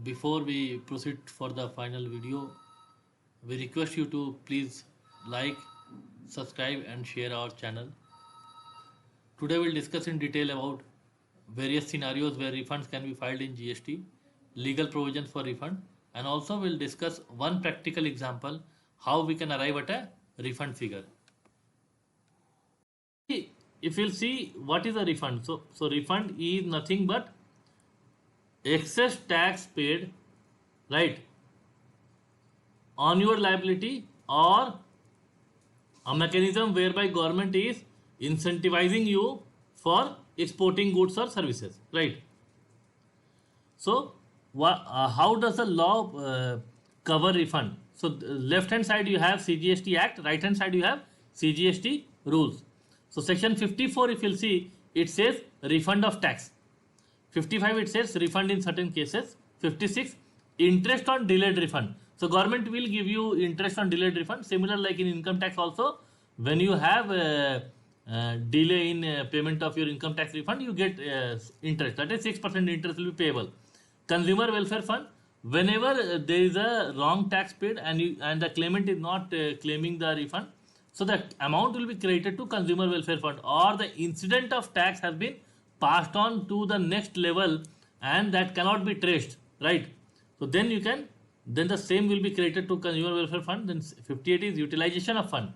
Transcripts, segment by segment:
Before we proceed for the final video, we request you to please like, subscribe and share our channel. Today we'll discuss in detail about various scenarios where refunds can be filed in GST, legal provisions for refund, and also we'll discuss one practical example how we can arrive at a refund figure. If you'll see what is a refund, so refund is nothing but excess tax paid, right, on your liability, or a mechanism whereby government is incentivizing you for exporting goods or services, right? So how does the law cover refund? So left hand side you have CGST Act, right hand side you have CGST rules. So section 54, if you'll see, it says refund of tax. 55, it says refund in certain cases. 56, interest on delayed refund. So government will give you interest on delayed refund. Similar like in income tax also, when you have delay in payment of your income tax refund, you get interest. That is 6% interest will be payable. Consumer welfare fund, whenever there is a wrong tax paid and the claimant is not claiming the refund, so the amount will be credited to consumer welfare fund, or the incident of tax has been passed on to the next level and that cannot be traced, right? So then the same will be credited to consumer welfare fund. Then 58 is utilization of fund.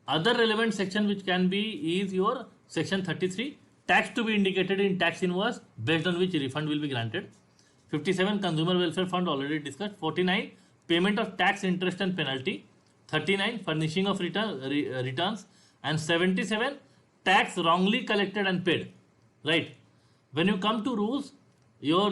Other relevant section which can be is your section 33, tax to be indicated in tax invoice based on which refund will be granted. 57, consumer welfare fund, already discussed. 49, payment of tax, interest and penalty. 39, furnishing of returns. And 77, tax wrongly collected and paid, right? When you come to rules, your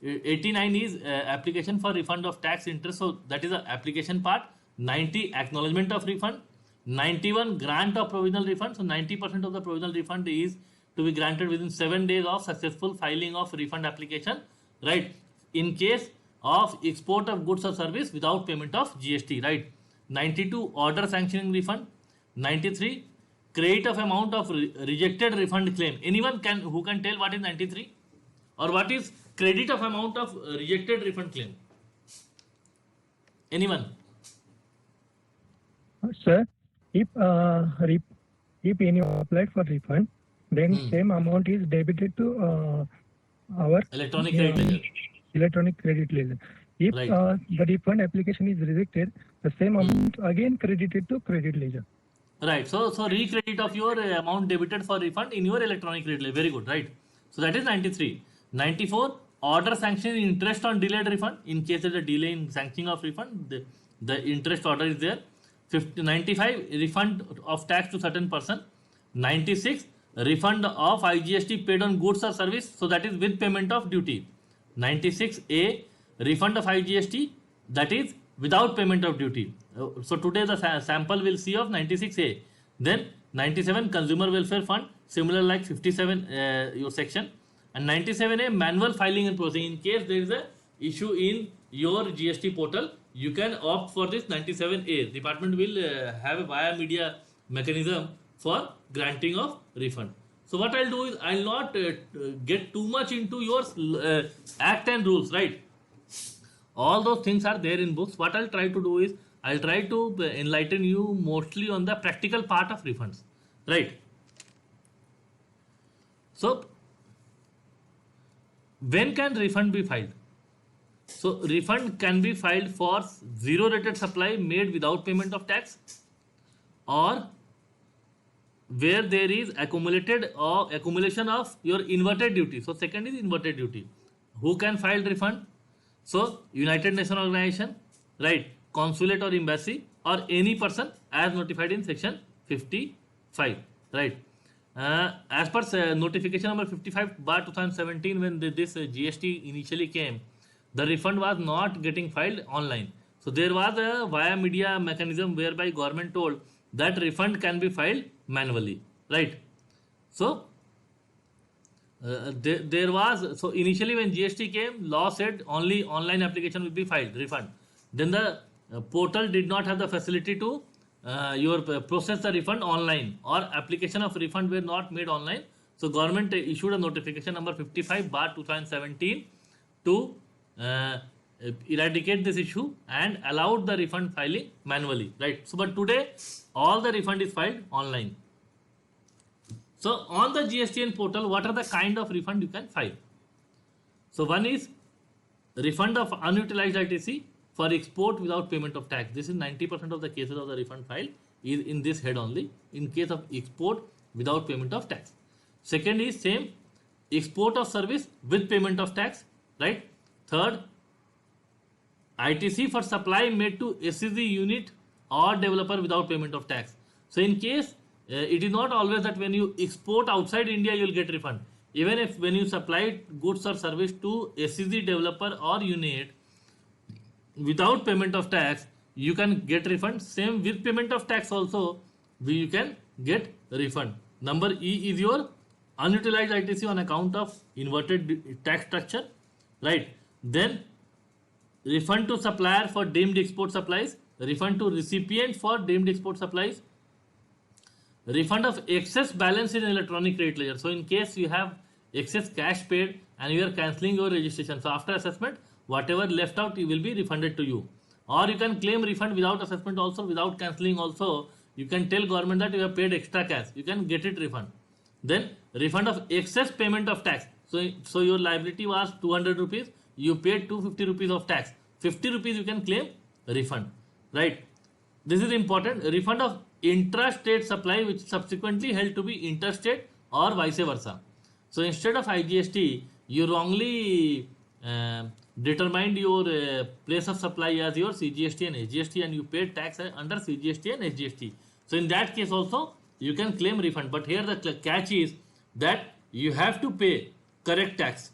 89 is application for refund of tax, interest, so that is the application part. 90, acknowledgement of refund. 91, grant of provisional refund. So 90% of the provisional refund is to be granted within 7 days of successful filing of refund application, right, in case of export of goods or service without payment of GST, right? 92, order sanctioning refund. 93, credit of amount of rejected refund claim. Anyone who can tell what is 93 or what is credit of amount of rejected refund claim? Anyone? Sir, if anyone applied for refund, then same amount is debited to our electronic credit ledger. Electronic credit ledger. If Right. The refund application is rejected, the same amount again credited to credit ledger. Right. So recredit of your amount debited for refund in your electronic credit ledger. Very good. Right. So that is 93. 94, order sanctioning interest on delayed refund. In case there is a delay in sanctioning of refund, the interest order is there. 95, refund of tax to certain person. 96, refund of IGST paid on goods or service. So that is with payment of duty. 96A, refund of IGST, that is without payment of duty. So today the sample will see of 96A. Then 97, consumer welfare fund, similar like 57 your section. And 97A, manual filing and processing. In case there is a issue in your GST portal, you can opt for this 97A. Department will have a via media mechanism for granting of refund. So what I'll do is I'll not get too much into your act and rules, right? All those things are there in books. What I'll try to do is I'll try to enlighten you mostly on the practical part of refunds, right? So when can refund be filed? So refund can be filed for zero rated supply made without payment of tax, or where there is accumulated or accumulation of your inverted duty. So second is inverted duty. Who can file refund? So United Nations Organization, right, consulate or embassy, or any person as notified in section 55, right? As per notification number 55/2017, when this GST initially came, the refund was not getting filed online. So there was a via media mechanism whereby government told that refund can be filed manually, right? So there was, so initially when GST came, law said only online application will be filed refund. Then the portal did not have the facility to process the refund online, or application of refund were not made online. So government issued a notification number 55/2017 to uh, eradicate this issue and allowed the refund filing manually, right? So, but today all the refund is filed online. So, on the GSTN portal, what are the kind of refund you can file? So, one is refund of unutilized ITC for export without payment of tax. This is 90% of the cases of the refund file is in this head only, in case of export without payment of tax. Second is same export of service with payment of tax, right? Third, ITC for supply made to SEZ unit or developer without payment of tax. So in case it is not always that when you export outside India you will get refund. Even if when you supply goods or service to SEZ developer or unit without payment of tax, you can get refund. Same with payment of tax also, you can get refund. Number E is your unutilized ITC on account of inverted tax structure, right? Then refund to supplier for deemed export supplies, refund to recipient for deemed export supplies, refund of excess balance in electronic credit ledger. So in case you have excess cash paid and you are cancelling your registration, so after assessment whatever left out it will be refunded to you. Or you can claim refund without assessment also, without cancelling also. You can tell government that you have paid extra cash, you can get it refund. Then refund of excess payment of tax. So your liability was 200 rupees, you paid 250 rupees of tax, 50 rupees you can claim refund, right? This is important. Refund of intra-state supply which subsequently held to be interstate or vice versa. So instead of IGST, you wrongly determined your place of supply as your CGST and SGST, and you paid tax under CGST and SGST. So in that case also you can claim refund. But here the catch is that you have to pay correct tax.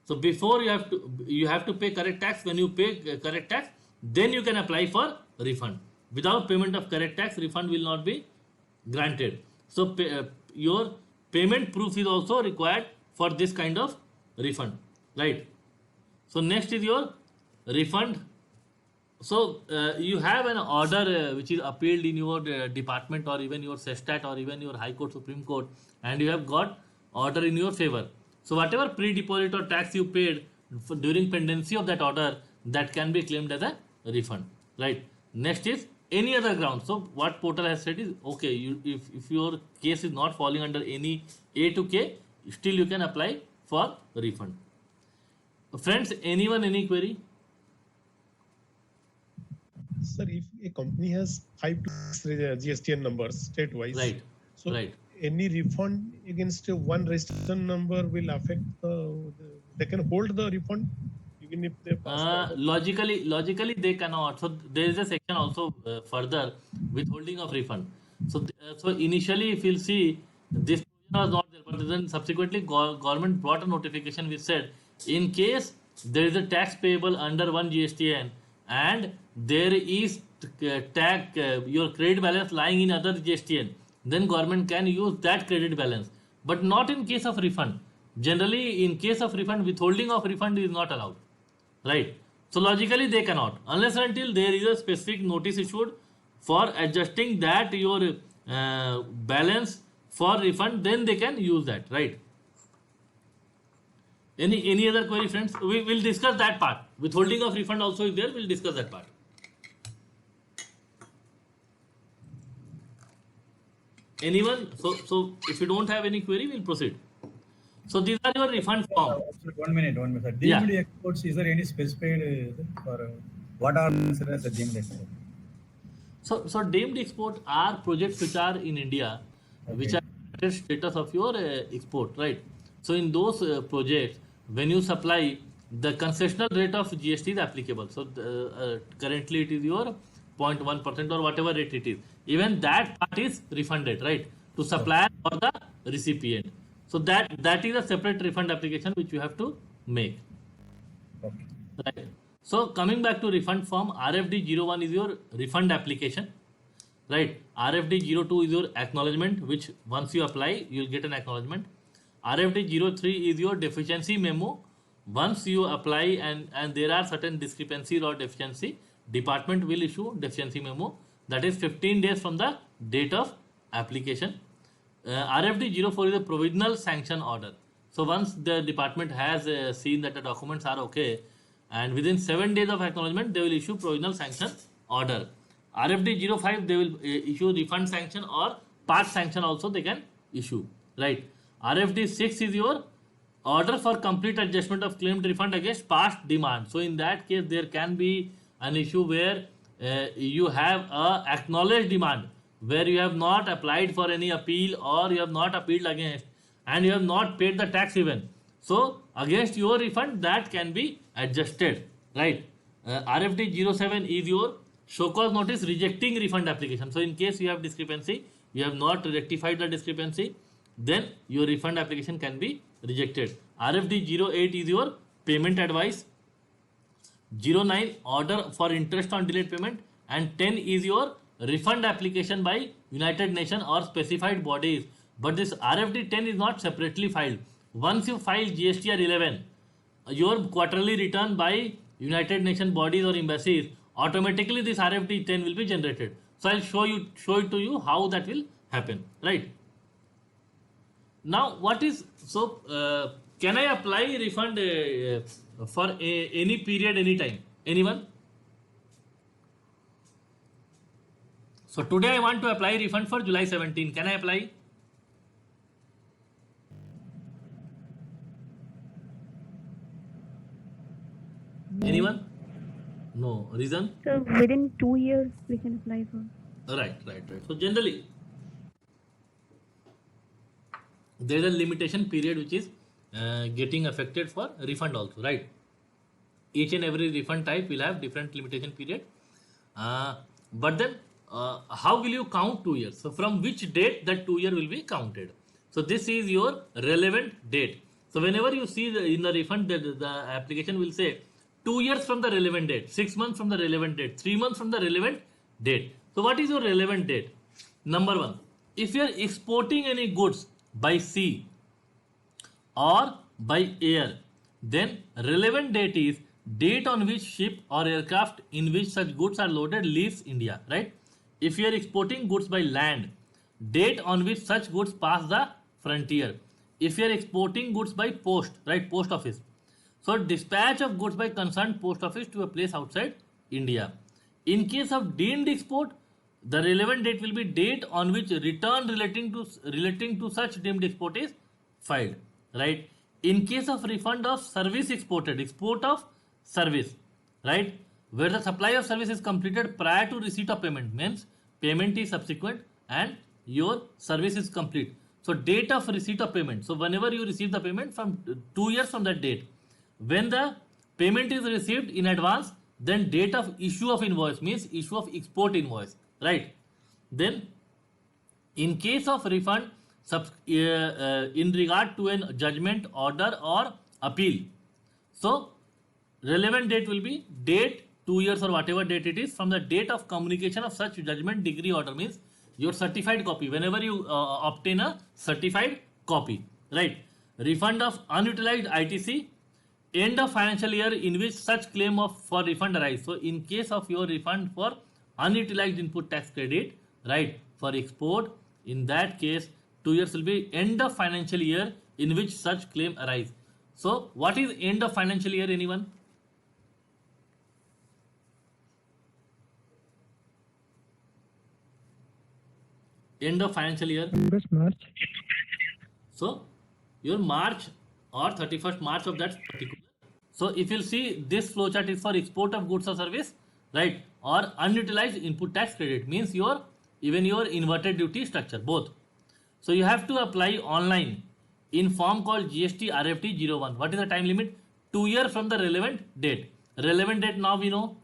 So before you have to pay correct tax. When you pay correct tax, then you can apply for refund. Without payment of correct tax, refund will not be granted. So your payment proof is also required for this kind of refund, right? So next is your refund. So you have an order which is appealed in your department or even your SESTAT or even your High Court, Supreme Court, and you have got order in your favor. So whatever pre-deposit or tax you paid during pendency of that order, that can be claimed as a refund, right? Next is any other ground. So what portal has said is okay, if your case is not falling under any A to K, still you can apply for refund. Friends, anyone, any query? Sir, if a company has 5 to 6 GSTN numbers state-wise, Right. So Right. any refund against one registration number will affect they can hold the refund even if they pass the Logically they cannot. So there is a section also further withholding of refund. So initially if you'll see this provision was not there, but then subsequently government brought a notification which said in case there is a tax payable under one GSTN and there is your credit balance lying in other GSTN, then government can use that credit balance, but not in case of refund. Generally in case of refund, withholding of refund is not allowed, right? So logically they cannot, unless and until there is a specific notice issued for adjusting that your balance for refund, then they can use that, right? Any other query, friends? We will discuss that part. Withholding of refund also is there, we'll discuss that part. Anyone? So if you don't have any query, we'll proceed. So these are your refund form. Sir, 1 minute. Yeah. Deemed exports, is there any specified for what are considered as a deemed export? So deemed export are projects which are in India, which are status of your export, right? So in those projects, when you supply, the concessional rate of GST is applicable. So currently it is your 0.1% or whatever rate it is. Even that part is refunded, right, to supplier or the recipient. So that is a separate refund application which you have to make. Okay. Right. So coming back to refund form, RFD 01 is your refund application, right? RFD 02 is your acknowledgement, which once you apply, you will get an acknowledgement. RFD 03 is your deficiency memo. Once you apply and there are certain discrepancies or deficiency, department will issue deficiency memo. That is 15 days from the date of application. RFD 04 is a provisional sanction order. So once the department has seen that the documents are okay, and within 7 days of acknowledgement, they will issue provisional sanction order. RFD 05, they will issue refund sanction or part sanction also they can issue, right? RFD 6 is your order for complete adjustment of claimed refund against past demand. So in that case, there can be an issue where you have a acknowledged demand where you have not applied for any appeal or you have not appealed against and you have not paid the tax even. So against your refund that can be adjusted, right? RFD 07 is your show cause notice rejecting refund application. So in case you have discrepancy, you have not rectified the discrepancy, then your refund application can be rejected. RFD 08 is your payment advice. 09 order for interest on delayed payment, and 10 is your refund application by United Nations or specified bodies. But this RFD 10 is not separately filed. Once you file GSTR 11, your quarterly return by United Nations bodies or embassies, automatically this RFD 10 will be generated. So I'll show it to you how that will happen, right? Now what is, so can I apply refund for any period, any time? Anyone? So today I want to apply refund for July 17. Can I apply? Anyone? No. Reason? So within 2 years we can apply for. Right. So generally, there is a limitation period which is getting affected for refund also, right? Each and every refund type will have different limitation period. But then, how will you count 2 years? So from which date that 2 year will be counted? So this is your relevant date. So whenever you see in the refund, the application will say 2 years from the relevant date, 6 months from the relevant date, 3 months from the relevant date. So what is your relevant date? Number one, if you are exporting any goods by sea or by air, then relevant date is date on which ship or aircraft in which such goods are loaded leaves India, right? If you are exporting goods by land, date on which such goods pass the frontier. If you are exporting goods by post, right, post office, so dispatch of goods by concerned post office to a place outside India. In case of deemed export, the relevant date will be date on which return relating to such deemed export is filed, right? In case of refund of service exported, export of service, right, where the supply of service is completed prior to receipt of payment, means payment is subsequent and your service is complete. So date of receipt of payment. So whenever you receive the payment from 2 years from that date, when the payment is received in advance, then date of issue of invoice means issue of export invoice, right? Then in case of refund in regard to a judgment, order or appeal, so relevant date will be date 2 years or whatever date it is from the date of communication of such judgment, degree, order, means your certified copy, whenever you obtain a certified copy, right? Refund of unutilized ITC, end of financial year in which such claim for refund arise. So in case of your refund for unutilized input tax credit, right, for export, in that case 2 years will be end of financial year in which such claim arise. So what is end of financial year, anyone? End of financial year. March. So your March or 31st March of that particular. So if you'll see, this flowchart is for export of goods or service, right, or unutilized input tax credit, means your even your inverted duty structure, both. So you have to apply online in form called GST RFT 01. What is the time limit? 2 years from the relevant date. Relevant date now we know.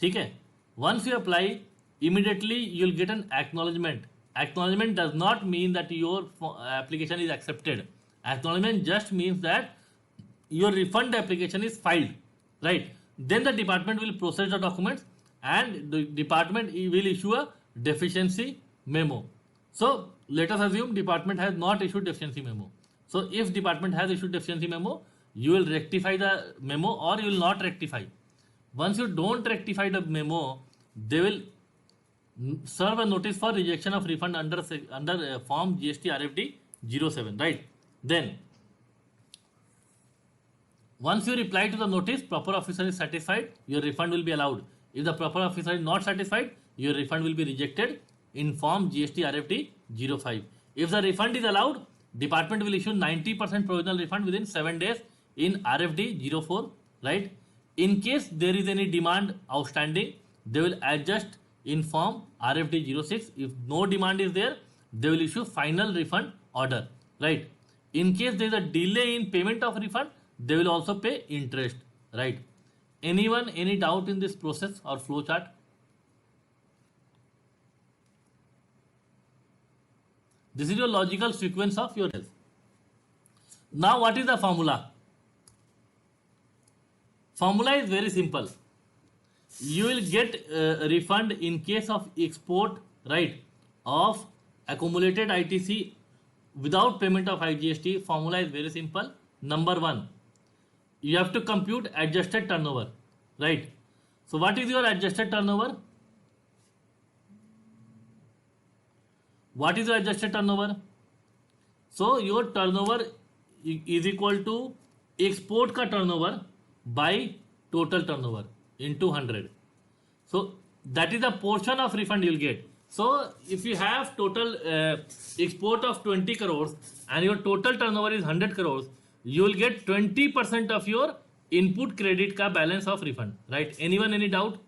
Okay. Once you apply, immediately you will get an acknowledgement. Acknowledgement does not mean that your application is accepted. Acknowledgement just means that your refund application is filed, right? Then the department will process the documents and the department will issue a deficiency memo. So let us assume department has not issued deficiency memo. So if department has issued deficiency memo, you will rectify the memo or you will not rectify. Once you don't rectify the memo, they will serve a notice for rejection of refund under form GST RFD 07, right? Then Once you reply to the notice, proper officer is satisfied, your refund will be allowed. If the proper officer is not satisfied, your refund will be rejected. Inform GST RFD 05. If the refund is allowed, department will issue 90% provisional refund within 7 days in RFD 04, right? In case there is any demand outstanding, they will adjust in form RFD 06. If no demand is there, they will issue final refund order, right? In case there is a delay in payment of refund, they will also pay interest, right? Anyone, any doubt in this process or flow chart? This is your logical sequence of your health. Now, what is the formula? Formula is very simple. You will get a refund in case of export, right, of accumulated ITC without payment of IGST. Formula is very simple. Number one, you have to compute adjusted turnover, right? So what is your adjusted turnover? What is your adjusted turnover? So your turnover is equal to export ka turnover by total turnover into 100. So that is the portion of refund you will get. So if you have total export of 20 crores and your total turnover is 100 crores, you will get 20% of your input credit ka balance of refund, right? Anyone, any doubt?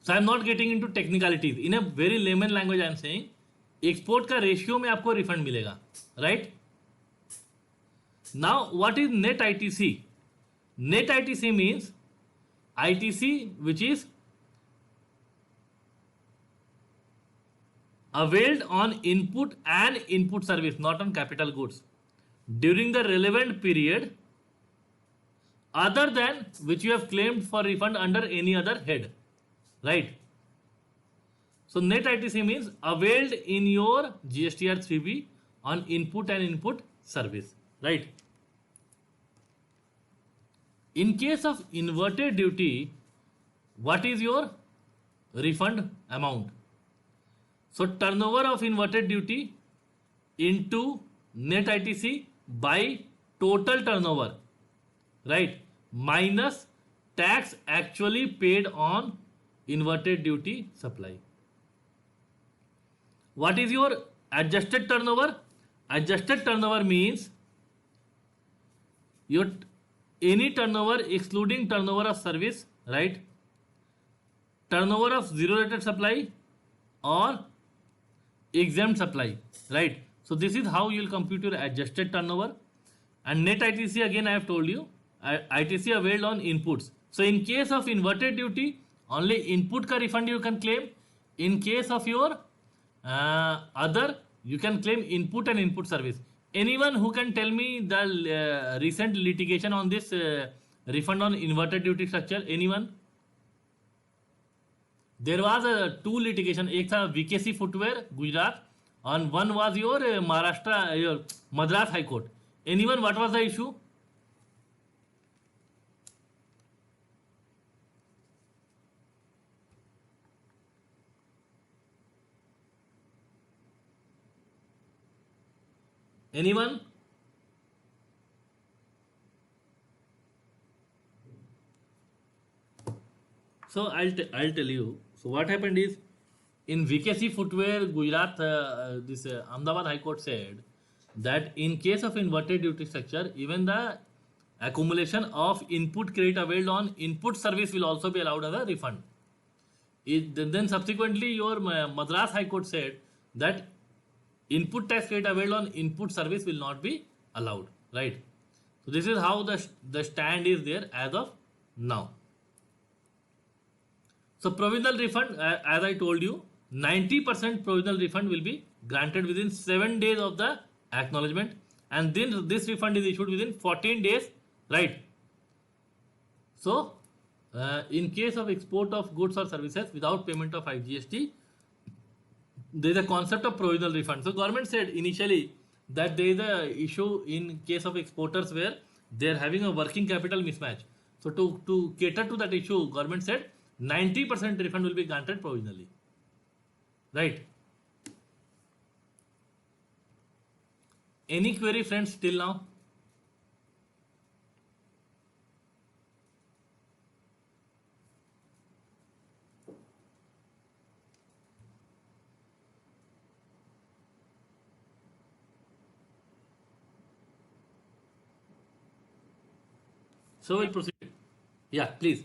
So I am not getting into technicalities. In a very layman language I am saying, export का ratio में आपको refund मिलेगा, right? Now what is net ITC? Net ITC means ITC which is availed on input and input service, not on capital goods, during the relevant period other than which you have claimed for refund under any other head, right? So net ITC means availed in your GSTR 3B on input and input service, right? In case of inverted duty, what is your refund amount? So turnover of inverted duty into net ITC by total turnover, right? Minus tax actually paid on inverted duty supply. What is your adjusted turnover? Adjusted turnover means your any turnover excluding turnover of service, right? Turnover of zero rated supply or exempt supply, right? So this is how you will compute your adjusted turnover. And net ITC, again I have told you, ITC availed on inputs. So in case of inverted duty, only input ka refund you can claim. In case of your other, you can claim input and input service. Anyone who can tell me the recent litigation on this refund on inverted duty structure? Anyone? There was two litigation. एक था VKC Footwear Gujarat and one was your Maharashtra, your Madras High Court. Anyone, what was the issue? Anyone? So I'll tell you. So what happened is, in VKC Footwear Gujarat, this Ahmedabad High Court said that in case of inverted duty structure, even the accumulation of input credit availed on input service will also be allowed as a refund. Then subsequently your Madras High Court said that input tax credit availed on input service will not be allowed, right? So this is how the stand is there as of now. So provisional refund, as I told you, 90% provisional refund will be granted within 7 days of the acknowledgement, and then this refund is issued within 14 days, right? So in case of export of goods or services without payment of IGST, there is a concept of provisional refund. So government said initially that there is a issue in case of exporters where they are having a working capital mismatch. So to cater to that issue, government said 90% refund will be granted provisionally, right? Any query, friends, till now? So we'll proceed. Yeah, please.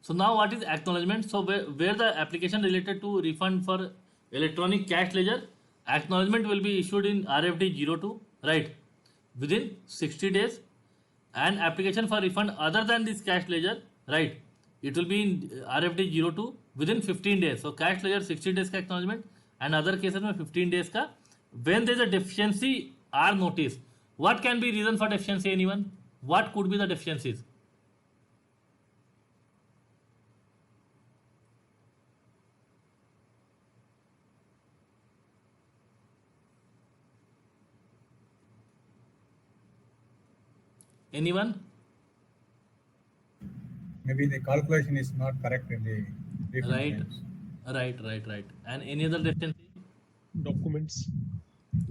So now what is acknowledgement? So where the application related to refund for electronic cash ledger, acknowledgement will be issued in RFD 02, right, within 60 days, and application for refund other than this cash ledger, right, it will be in RFD 02 within 15 days. So cash ledger 60 days का acknowledgement and other cases में 15 days का. When there is a deficiency are noticed, what can be reason for deficiency, anyone? What could be the deficiencies? Anyone? Maybe the calculation is not correct in the refund Right, claims. right. And any other deficiency? Documents.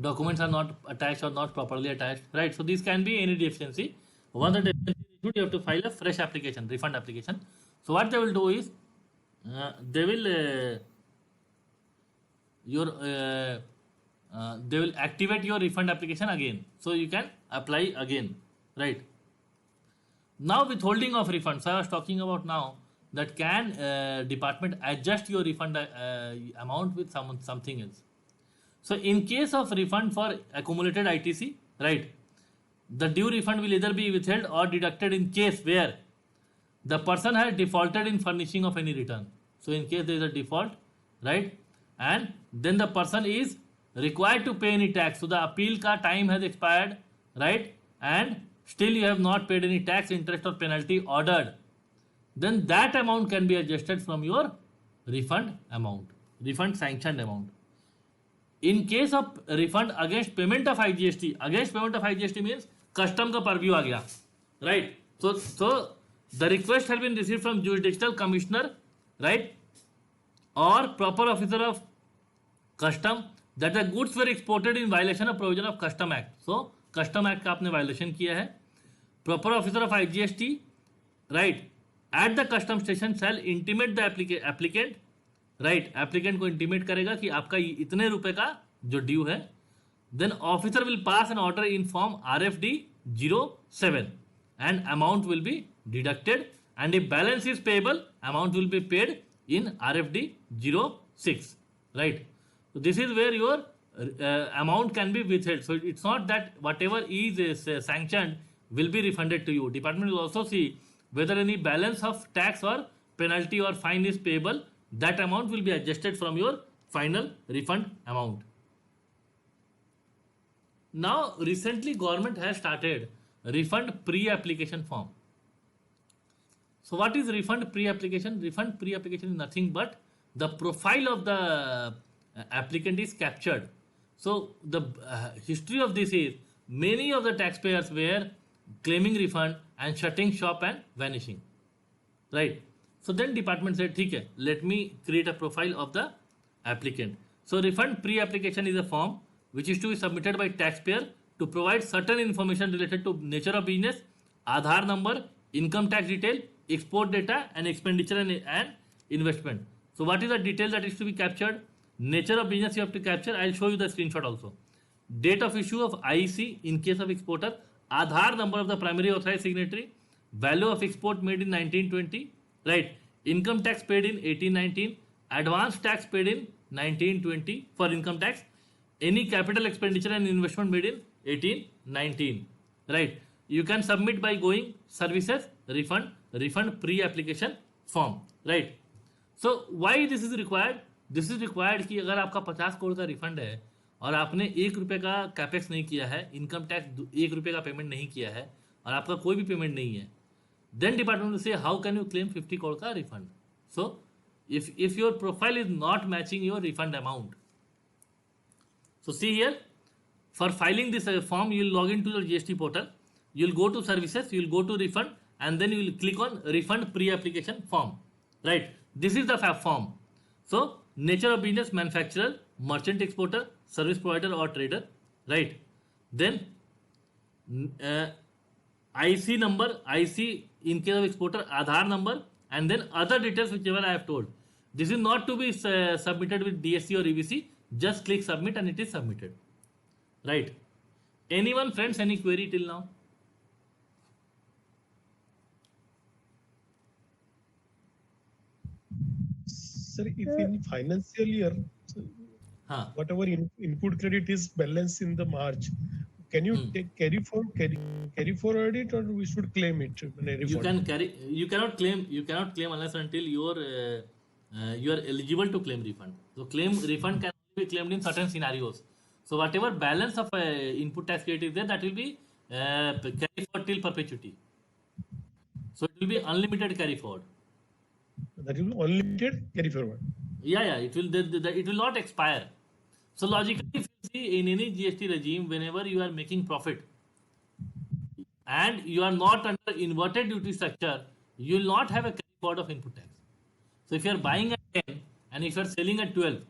Documents are not attached or not properly attached, right? So these can be any deficiency. Once the deficiency is issued, you have to file a fresh application, refund application. So what they will do is, they will they will activate your refund application again, so you can apply again, right? Now withholding of refund. So I was talking about now that can department adjust your refund amount with something else. So in case of refund for accumulated ITC, right, the due refund will either be withheld or deducted in case where the person has defaulted in furnishing of any return. So in case there is a default, right, and then the person is required to pay any tax. So the appeal ka time has expired, right, and still you have not paid any tax, interest or penalty ordered. Then that amount can be adjusted from your refund amount, refund sanctioned amount. In case of refund against payment of IGST, against payment of IGST means custom का purview आ गया, right? So the request has been received from jurisdictional commissioner, right, or proper officer of custom that the goods were exported in violation of provision of Custom Act. So Custom Act का आपने violation किया है. Proper officer of IGST, right, at the custom station shall intimate the applicant, right, applicant को intimate करेगा कि आपका इतने रुपए का जो ड्यू है. Then officer will pass an order in form RFD 07 and amount will be deducted and if balance is payable amount will be paid in RFD 06, right. So this is where your amount can be withheld. So it's not that whatever is sanctioned will be refunded to you. Department will also see whether any balance of tax or penalty or fine is payable. That amount will be adjusted from your final refund amount. Now recently government has started refund pre-application form. So what is refund pre-application? Refund pre-application is nothing but the profile of the applicant is captured. So the history of this is many of the taxpayers were claiming refund and shutting shop and vanishing, right? So then department said, ठीक है, let me create a profile of the applicant. So refund pre-application is a form which is to be submitted by taxpayer to provide certain information related to nature of business, Aadhaar number, income tax detail, export data and expenditure and investment. So what is the detail that is to be captured? Nature of business you have to capture. I'll show you the screenshot also. Date of issue of IEC in case of exporter, Aadhaar number of the primary authorized signatory, value of export made in 1920, right? Income tax paid in 1819, advance tax paid in 1920 for income tax, any capital expenditure and investment made in 1819, right? You can submit by going services, refund pre-application form, right? So why this is required? This is required कि अगर आपका 50 करोड़ का refund है और आपने 1 रुपये का capex नहीं किया है, इनकम टैक्स 1 रुपये का पेमेंट नहीं किया है और आपका कोई भी पेमेंट नहीं है, then department will say how can you claim 50 crore ka refund. So if your profile is not matching your refund amount, so see here, for filing this form you will log into the GST portal, you will go to services, you will go to refund and then you will click on refund pre-application form, right? This is the form. So nature of business, manufacturer, merchant exporter, service provider or trader, right? Then IC number, IC in case of exporter, Aadhaar number, and then other details whichever I have told. This is not to be submitted with DSC or EBC. Just click submit and it is submitted, right? Anyone, friends, any query till now? Sir, if in financial year, Huh. whatever input credit is balanced in the March, can you take carry forward it, or we should claim it? You can carry. You cannot claim. You cannot claim unless until you are eligible to claim refund. So claim refund can be claimed in certain scenarios. So whatever balance of input tax credit is there, that will be carry forward till perpetuity. So it will be unlimited carry forward. That will be unlimited carry forward. Yeah. It will not expire. So logically, if you see in any GST regime, whenever you are making profit and you are not under inverted duty structure, you will not have a carry forward of input tax. So if you are buying at 10 and if you are selling at 12,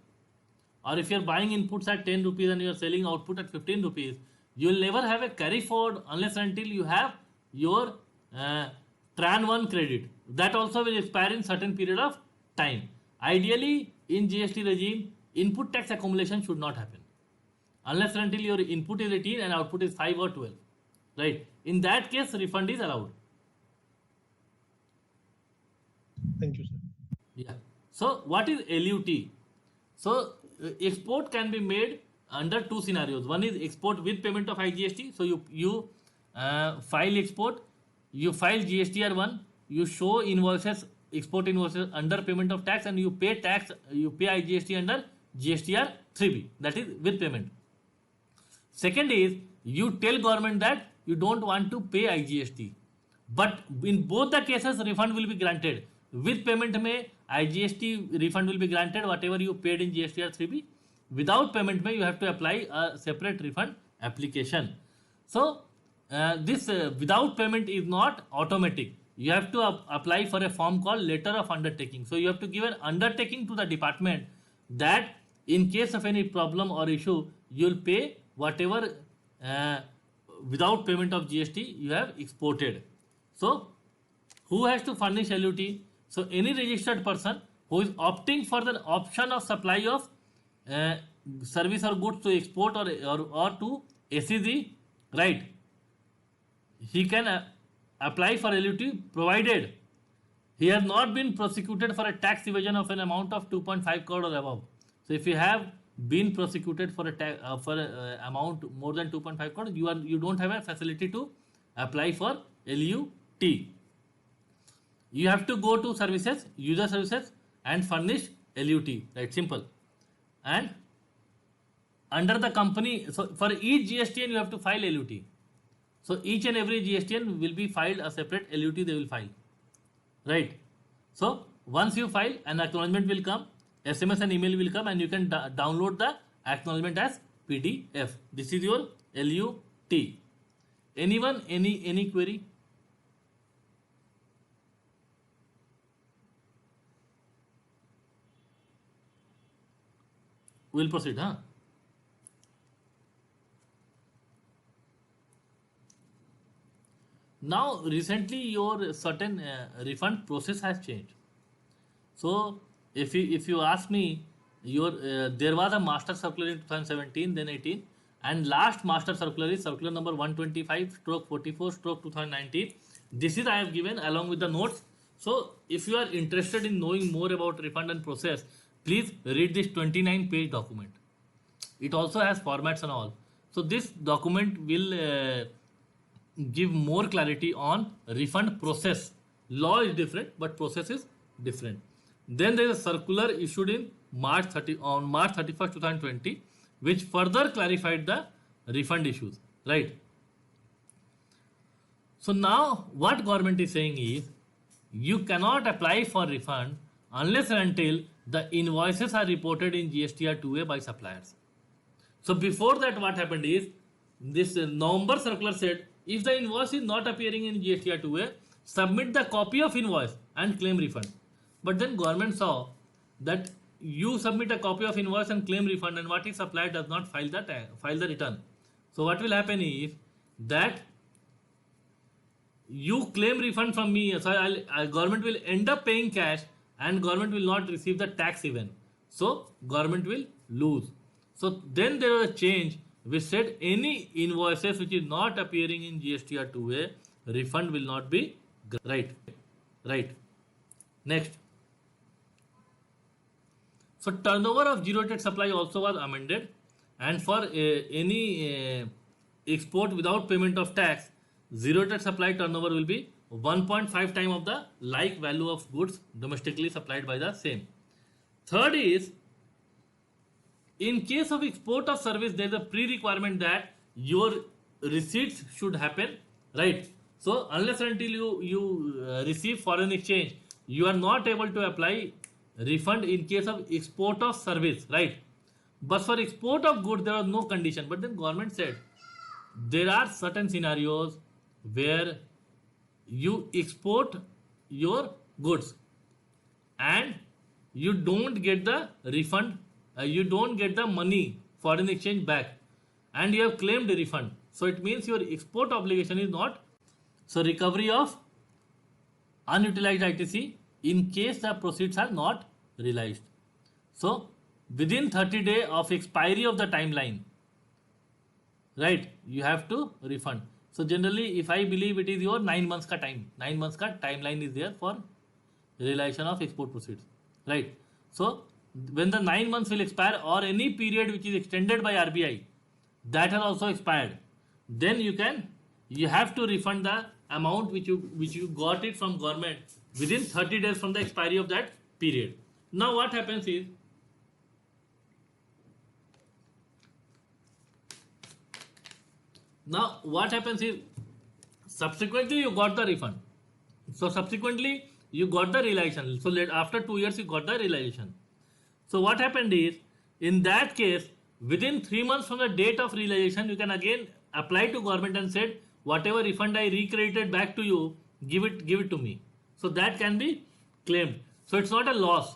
or if you are buying inputs at 10 rupees and you are selling output at 15 rupees, you will never have a carry forward unless until you have your Tran 1 credit. That also will expire in certain period of time. Ideally, in GST regime, input tax accumulation should not happen unless until your input is 18 and output is 5 or 12, right? In that case, refund is allowed. Thank you, sir. Yeah. So what is LUT? So export can be made under two scenarios. One is export with payment of IGST. So you file export, you file GSTR1, you show invoices, export invoices under payment of tax, and you pay tax, you pay IGST under GSTR3B, that is with payment. Second is you tell government that you don't want to pay IGST, but in both the cases refund will be granted. With payment mein IGST refund will be granted whatever you paid in GSTR3B. Without payment mein you have to apply a separate refund application. So this without payment is not automatic. You have to apply for a form called letter of undertaking. So you have to give an undertaking to the department that in case of any problem or issue, you will pay whatever without payment of GST you have exported. So who has to furnish LUT? So any registered person who is opting for the option of supply of service or goods to export or to SEZ, right? He can apply for LUT provided he has not been prosecuted for a tax evasion of an amount of 2.5 crore or above. So if you have been prosecuted for a amount more than 2.5 crore, you don't have a facility to apply for LUT. You have to go to services, user services, and furnish LUT, right? Simple. And under the company, so for each GSTN you have to file LUT. So each and every GSTN will be filed a separate LUT they will file, right? So once you file, an acknowledgement will come, SMS and email will come, and you can download the acknowledgement as PDF. This is your LUT. Anyone, any query? We'll proceed, huh? Now recently your certain refund process has changed. So if you ask me, your there was a master circular in 2017, then 18, and last master circular is circular number 125/44/2019. This is I have given along with the notes. So if you are interested in knowing more about refund and process, please read this 29-page document. It also has formats and all. So this document will give more clarity on refund process. Law is different, but process is different. Then there is a circular issued in March 31st, 2020, which further clarified the refund issues, right? So now what government is saying is, you cannot apply for refund unless and until the invoices are reported in GSTR 2A by suppliers. So before that, what happened is, this November circular said, if the invoice is not appearing in GSTR 2A, submit the copy of invoice and claim refund. But then government saw that you submit a copy of invoice and claim refund, and what is supplier does not file the return. So what will happen is that you claim refund from me, so government will end up paying cash and government will not receive the tax even. So government will lose. So then there was a change which said any invoices which is not appearing in GSTR 2A, refund will not be right. Next. So turnover of zero rated supply also was amended, and for any export without payment of tax, zero rated supply turnover will be 1.5 times of the like value of goods domestically supplied by the same. Third is, in case of export of service, there is a pre-requirement that your receipts should happen, right? So unless until you receive foreign exchange, you are not able to apply refund in case of export of service, right? But for export of goods, there was no condition. But then government said there are certain scenarios where you export your goods and you don't get the refund, you don't get the money, foreign exchange back, and you have claimed a refund. So it means your export obligation is not. So recovery of unutilized ITC in case the proceeds are not realized. So within 30 days of expiry of the timeline, right, you have to refund. So generally, if I believe it is your 9 months ka time, 9 months ka timeline is there for realization of export proceeds, right? So when the 9 months will expire, or any period which is extended by RBI that has also expired, then you have to refund the amount which you got it from government within 30 days from the expiry of that period. Now what happens is, subsequently you got the refund. So subsequently you got the realization. So after 2 years you got the realization. So what happened is, in that case, within 3 months from the date of realization, you can again apply to government and said, whatever refund I recredited back to you, give it to me. So that can be claimed. So it's not a loss.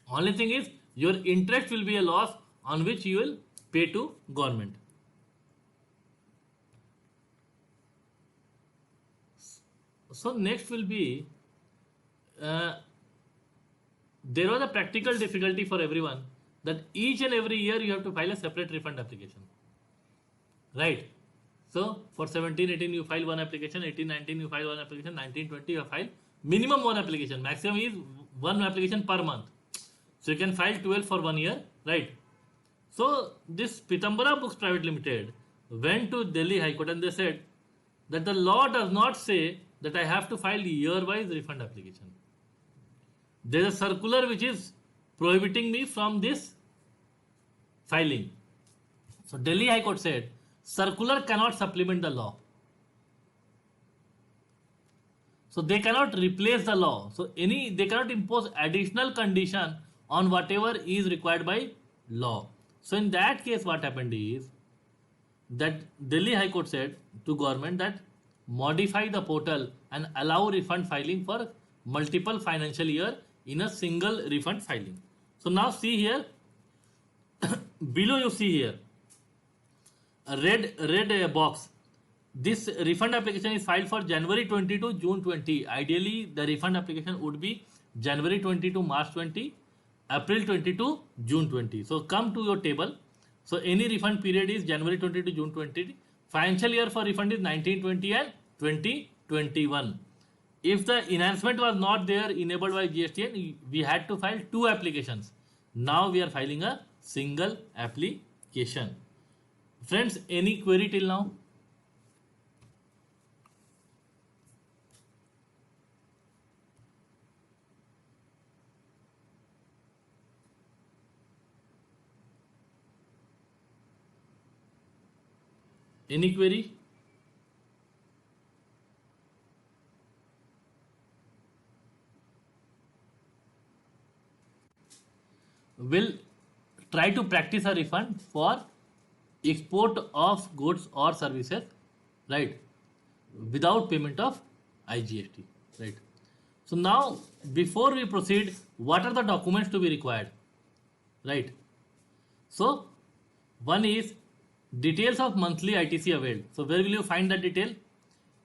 Only thing is, your interest will be a loss on which you will pay to government. So next will be, there was a practical difficulty for everyone that each and every year you have to file a separate refund application, right? So for 17-18 you file one application, 18-19 you file one application, 19-20 you file minimum one application, maximum is one application per month. So you can file 12 for 1 year, right? So this Pitambara Books Private Limited went to Delhi High Court and they said that the law does not say that I have to file year-wise refund application. There is a circular which is prohibiting me from this filing. So Delhi High Court said circular cannot supplement the law. So they cannot replace the law. So they cannot impose additional condition on whatever is required by law. So in that case, what happened is that Delhi High Court said to government that modify the portal and allow refund filing for multiple financial year in a single refund filing. So now see here, below you see here a red box. This refund application is filed for January 20 to June 20. Ideally, the refund application would be January 20 to March 20, April 20 to June 20. So come to your table. So any refund period is January 20 to June 20. Financial year for refund is 1920 and 2021. If the enhancement was not there enabled by GSTN, we had to file 2 applications. Now we are filing a single application. Friends, any query till now? Any query? Will try to practice a refund for export of goods or services, right, without payment of IGST, right? So now, before we proceed, what are the documents to be required? Right. So one is details of monthly ITC availed. So where will you find that detail?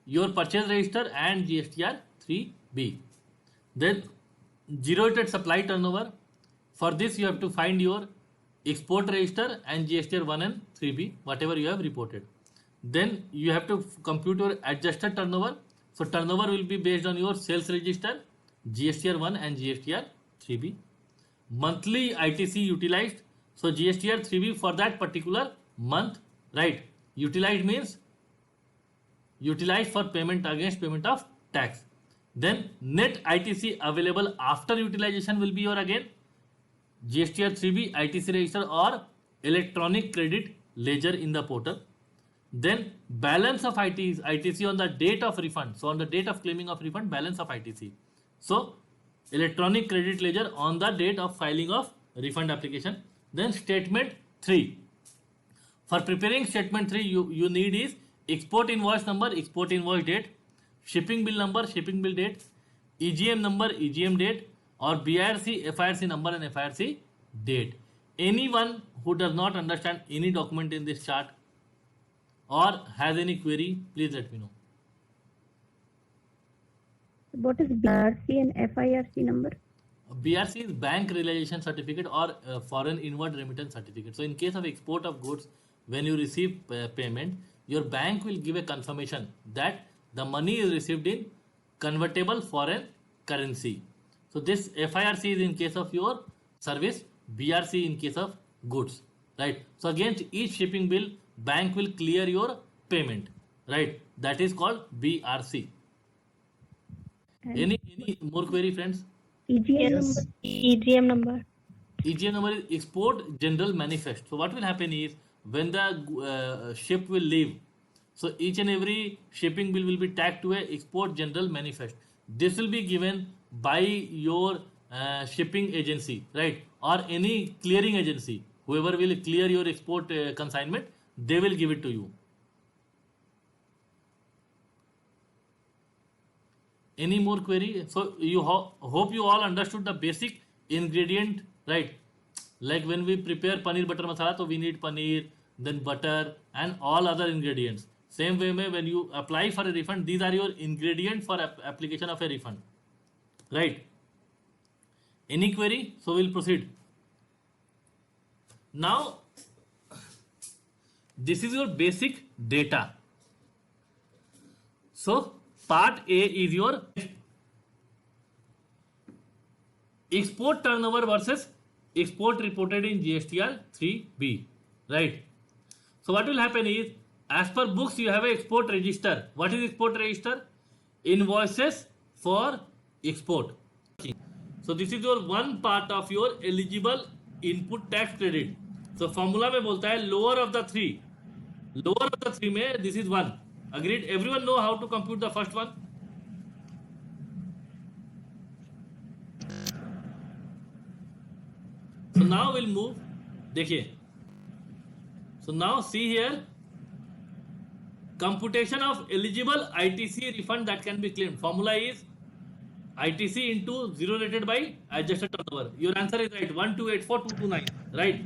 Your purchase register and GSTR 3B. Then zero rated supply turnover. For this you have to find your export register and GSTR 1 and 3B, whatever you have reported. Then you have to compute your adjusted turnover. So turnover will be based on your sales register, GSTR 1 and GSTR 3B. Monthly ITC utilized. So GSTR 3B for that particular month, right? Utilized means utilized for payment against payment of tax. Then net ITC available after utilization will be your again GSTR 3B ITC register or electronic credit ledger in the portal. Then balance of ITC on the date of refund. So on the date of claiming of refund, balance of ITC. So electronic credit ledger on the date of filing of refund application. Then statement 3. For preparing statement 3, you need is export invoice number, export invoice date, shipping bill number, shipping bill date, EGM number, EGM date, or BIRC, FIRC number and FIRC date. Anyone who does not understand any document in this chart or has any query, please let me know. What is BRC and FIRC number? BRC is Bank Realization Certificate or Foreign Inward Remittance Certificate. So in case of export of goods, when you receive payment, your bank will give a confirmation that the money is received in convertible foreign currency. So this FIRC is in case of your service, BRC in case of goods, right? So against each shipping bill, bank will clear your payment, right? That is called BRC. And Any more query, friends? EGM Yes. number? EGM number. EGM number is Export General Manifest. So what will happen is when the ship will leave, so each and every shipping bill will be tagged to a Export General Manifest. This will be given by your shipping agency, right? Or any clearing agency. Whoever will clear your export consignment, they will give it to you. Any more query? So you hope you all understood the basic ingredient, right? Like when we prepare paneer butter masala, so we need paneer, then butter and all other ingredients. Same way when you apply for a refund, these are your ingredients for application of a refund, right? Any query? So we'll proceed. Now, this is your basic data. So part A is your export turnover versus export reported in GSTR 3B, right? So what will happen is, as per books, you have an export register. What is export register? Invoices for export. So this is your one part of your eligible input tax credit. So formula में बोलता है lower of the three. Lower of the three में this is one. Agreed? Everyone know how to compute the first one? So now we'll move. देखिए. So now see here. Computation of eligible ITC refund that can be claimed. Formula is ITC into 0 rated by adjusted turnover. Your answer is right. 1284229. Right.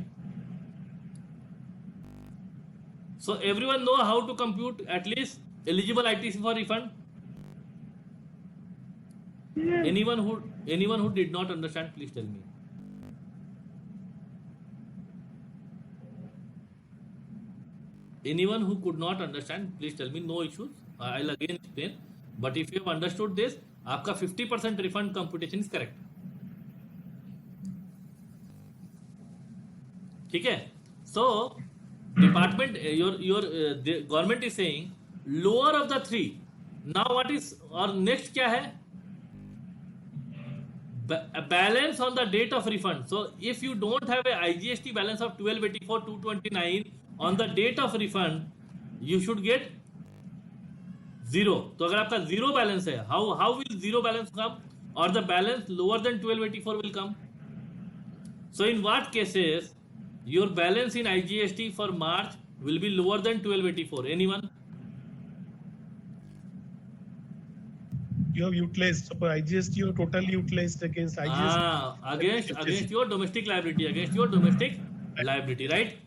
So everyone know how to compute at least eligible ITC for refund. Anyone who did not understand, please tell me. Anyone who could not understand, please tell me. No issues. I'll again explain. But if you have understood this, आपका 50% refund computation is correct. ठीक है? So department, the government is saying lower of the three. Now what is or next क्या है? Balance on the date of refund. So if you don't have a IGST balance of 1284,229 on the date of refund, you should get 0. तो अगर आपका 0 balance है, how will 0 balance come? Or the balance lower than 1284 will come. So in what cases your balance in IGST for March will be lower than 1284? Anyone? you have utilized, so IGST you have totally utilized against IGST. Against your domestic liability, right?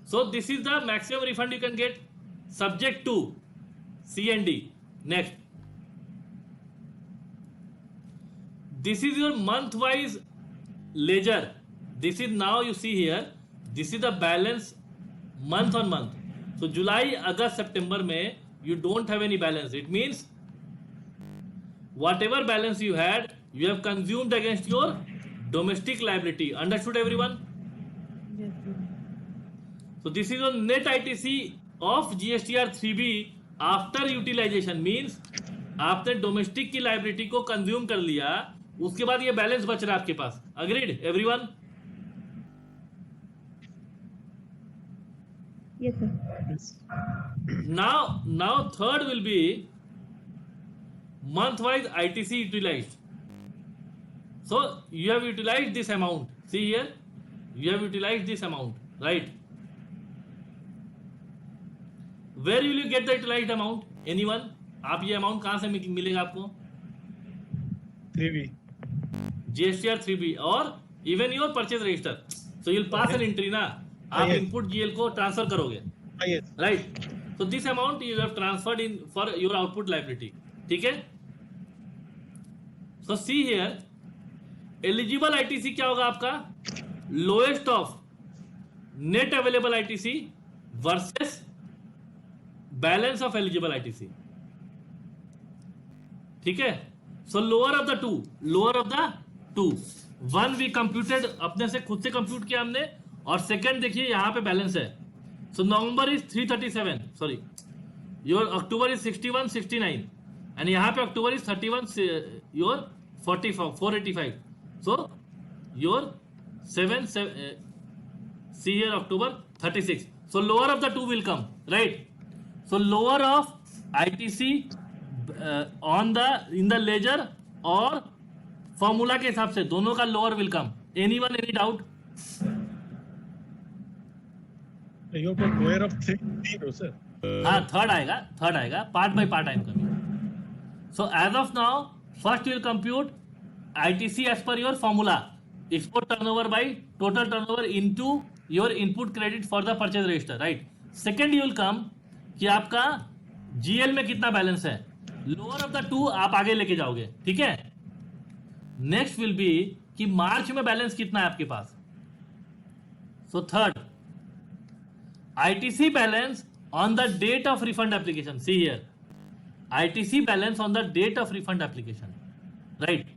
So this is the maximum refund you can get, subject to C and D. Next, this is your month-wise ledger. This is, now you see here, this is the balance month on month. So July, August, September में you don't have any balance. It means whatever balance you had, you have consumed against your domestic liability. Understood, everyone? Yes, sir. So this is on net ITC of GSTR 3B after utilization, means आपने domestic की liability को consume कर लिया, उसके बाद ये balance बच रहा है आपके पास. Agreed everyone? Yes, sir. Yes. Now third will be month-wise ITC utilized. So you have utilized this amount. See here, you have utilized this amount, right? Where will you get the utilized amount? Anyone? आप ये amount कहां से मिलेगा आपको? 3B. GSTR 3B और even your purchase register. So you'll pass an entry ना. आप Yes. input GL को ट्रांसफर करोगे, Yes. right? So this amount you have transferred in for your output liability. ठीक है? So see here, eligible ITC क्या होगा आपका? Lowest of net available ITC versus balance of eligible ITC. ठीक है? So lower of the two. One we computed, अपने से खुद से कंप्यूट किया हमने, और सेकंड देखिए यहाँ पे बैलेंस है. So November is 337, sorry, your October is 61, 69, and यहाँ पे October is 31, your 485. So your 7, see here October 36. So lower of the two will come, right? So lower of ITC in the ledger और formula के हिसाब से दोनों का lower will come. Anyone, any doubt? You have got lower of 3B, no, sir. हाँ, third आएगा, part by part I am coming. So as of now first will compute ITC as per your formula, export turnover by total turnover into your input credit for the purchase register, right? Second you will come कि आपका GL में कितना balance है. Lower of the two आप आगे लेके जाओगे, ठीक है? नेक्स्ट विल बी कि मार्च में बैलेंस कितना है आपके पास. So third, ITC balance on the date of refund application. See here, ITC balance on the date of refund application, right?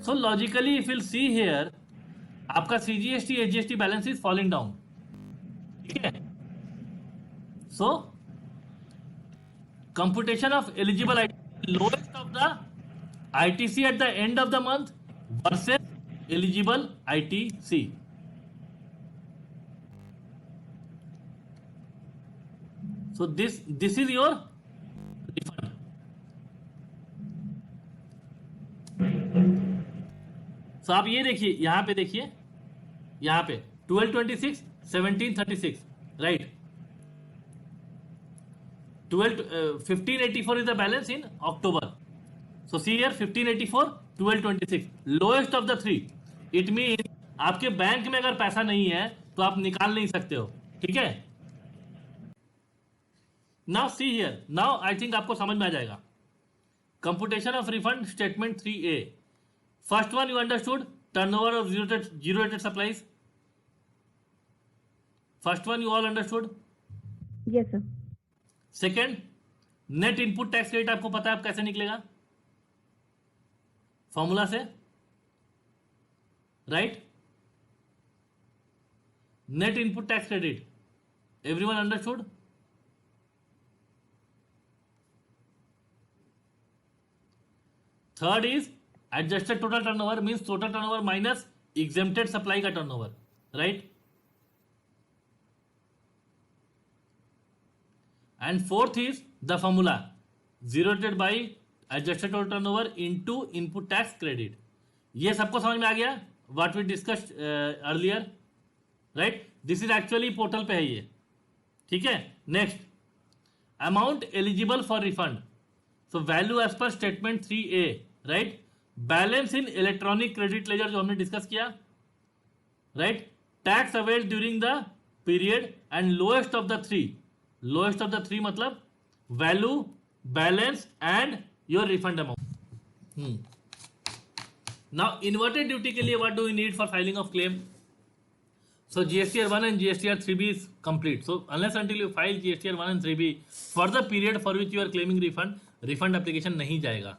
So logically if you'll see here, आपका CGST HGST balance is falling down, ठीक है? So computation of eligible ITC, lowest of the ITC at the end of the month versus eligible ITC. So this is your refund. So आप ये देखिए, यहाँ पे देखिए, यहाँ पे 1226, 1736, right? 1584 is the balance in October. So see here 1584, 1226, lowest of the three. It means आपके bank में अगर पैसा नहीं है तो आप निकाल नहीं सकते हो, ठीक है? Now see here, now I think आपको समझ में आ जाएगा. Computation of refund statement 3A. First one you understood, turnover of zero rated supplies. First one you all understood. Yes, sir. Second, net input tax rate आपको पता है अब कैसे निकलेगा? फॉर्मूला से, right? Net input tax credit, everyone understood? Third is adjusted total turnover, means total turnover minus exempted supply का turnover, right? And fourth is the formula zero rated by adjusted total turnover into input tax credit. ये सबको समझ में आ गया what we discussed earlier, right? This is actually portal पे है ये, ठीक है? Next, amount eligible for refund. So value as per statement 3A, right? Balance in electronic credit ledger जो हमने डिस्कस किया, right? Tax availed during the period and lowest of the three मतलब value, balance and your refund amount. Now inverted duty के लिए what do we need for filing of claim? So GSTR 1 and GSTR 3B is complete. So unless until you file GSTR 1 and 3B for the period for which you are claiming refund application नहीं जाएगा,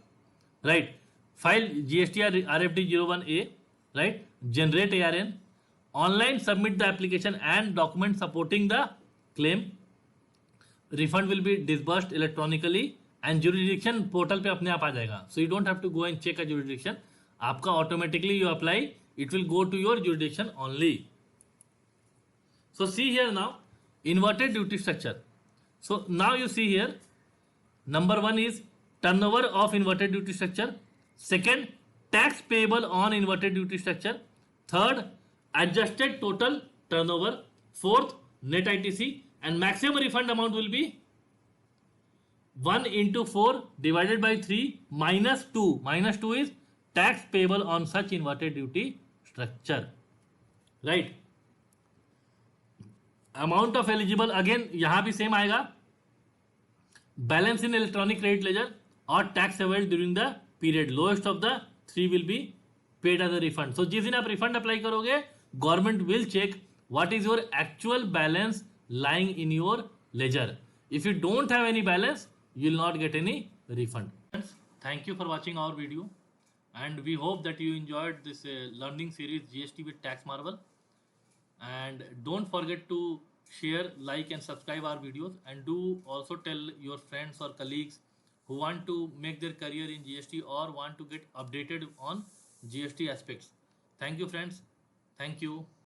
right? File GSTR RFD 01A, right? Generate ARN, online submit the application and document supporting the claim. Refund will be disbursed electronically and jurisdiction portal पे अपने आप आ जाएगा. So you don't have to go and check a jurisdiction. आपका automatically you apply, it will go to your jurisdiction only. So see here now, inverted duty structure. So now you see here, number 1 is turnover of inverted duty structure. Second, tax payable on inverted duty structure. Third, adjusted total turnover. Fourth, net ITC, and maximum refund amount will be 1 into 4 divided by 3 minus 2. Minus 2 is tax payable on such inverted duty structure, right? Amount of eligible again यहाँ भी same आएगा, balance in electronic credit ledger और tax availed during the period. Lowest of the three will be paid as a refund. So जिस दिन आप refund apply करोगे, government will check what is your actual balance lying in your ledger. If you don't have any balance, you will not get any refund. Thank you for watching our video, and we hope that you enjoyed this learning series GST with Tax Marvel. And don't forget to share, like and subscribe our videos, and do also tell your friends or colleagues who want to make their career in GST or want to get updated on GST aspects. Thank you friends. Thank you.